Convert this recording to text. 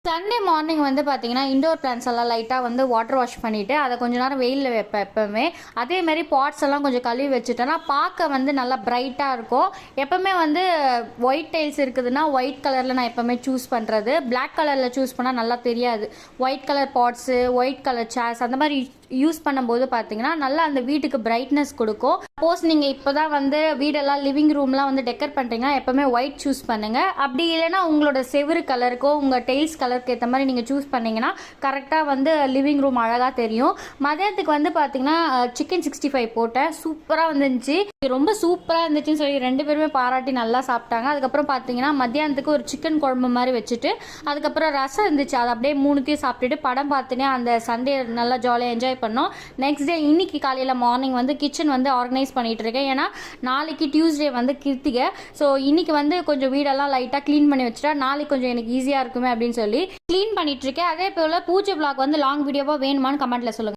Sunday morning வந்து பார்த்தீங்கன்னா indoor plans எல்லாம் லைட்டாக வந்து வாட்டர் வாஷ் பண்ணிவிட்டு அதை கொஞ்சம் நேரம் வெயிலில் வைப்பேன் எப்போவுமே. அதேமாதிரி பாட்ஸ் எல்லாம் கொஞ்சம் கழுவி வச்சுட்டேன்னா பார்க்க வந்து நல்லா பிரைட்டாக இருக்கும். எப்போவுமே வந்து ஒயிட் டைல்ஸ் இருக்குதுன்னா ஒயிட் கலரில் நான் எப்போவுமே சூஸ் பண்ணுறது. பிளாக் கலரில் சூஸ் பண்ணால் நல்லா தெரியாது. White colour parts, white colour chairs அந்த மாதிரி யூஸ் பண்ணும்போது பார்த்தீங்கன்னா நல்லா அந்த வீட்டுக்கு பிரைட்னஸ் கொடுக்கும். சப்போஸ் நீங்கள் இப்போ தான் வந்து வீடெல்லாம் லிவிங் ரூம்லாம் வந்து டெக்கர் பண்ணுறீங்கன்னா எப்போவுமே ஒயிட் சூஸ் பண்ணுங்கள். அப்படி இல்லைன்னா உங்களோட செவுரு கலருக்கோ உங்கள் டைல்ஸ் கலருக்கு ஏற்ற மாதிரி நீங்கள் சூஸ் பண்ணிங்கன்னா கரெக்டாக வந்து லிவிங் ரூம் அழகாக தெரியும். மதியத்துக்கு வந்து பார்த்தீங்கன்னா சிக்கன் 65 போட்டேன். சூப்பராக வந்துருந்துச்சு. ரொம்ப சூப்பராக இருந்துச்சுன்னு சொல்லி 2 பேருமே பாராட்டி நல்லா சாப்பிட்டாங்க. அதுக்கப்புறம் பார்த்தீங்கன்னா மத்தியானத்துக்கு ஒரு சிக்கன் குழம்பு மாதிரி வச்சுட்டு அதுக்கப்புறம் ரசம் இருந்துச்சு. அதை அப்படியே 3த்தையும் சாப்பிட்டுட்டு படம் பார்த்துனே அந்த சண்டே நல்லா ஜாலியாக என்ஜாய் பண்ணோம். நெக்ஸ்ட் டே இன்னைக்கு காலையில் மார்னிங் வந்து கிச்சன் வந்து ஆர்கனைஸ் பண்ணிட்டு இருக்கேன். ஏன்னா நாளைக்கு டியூஸ்டே வந்து கிருத்திகை. ஸோ இன்னைக்கு வந்து கொஞ்சம் வீடெல்லாம் லைட்டாக க்ளீன் பண்ணி வச்சுட்டா நாளைக்கு கொஞ்சம் எனக்கு ஈஸியாக இருக்குமே அப்படின்னு சொல்லி க்ளீன் பண்ணிட்டு இருக்கேன். அதே போல் பூஜை பிளாக் வந்து லாங் வீடியோவாக வேணுமான்னு கமெண்ட்ல சொல்லுங்கள்.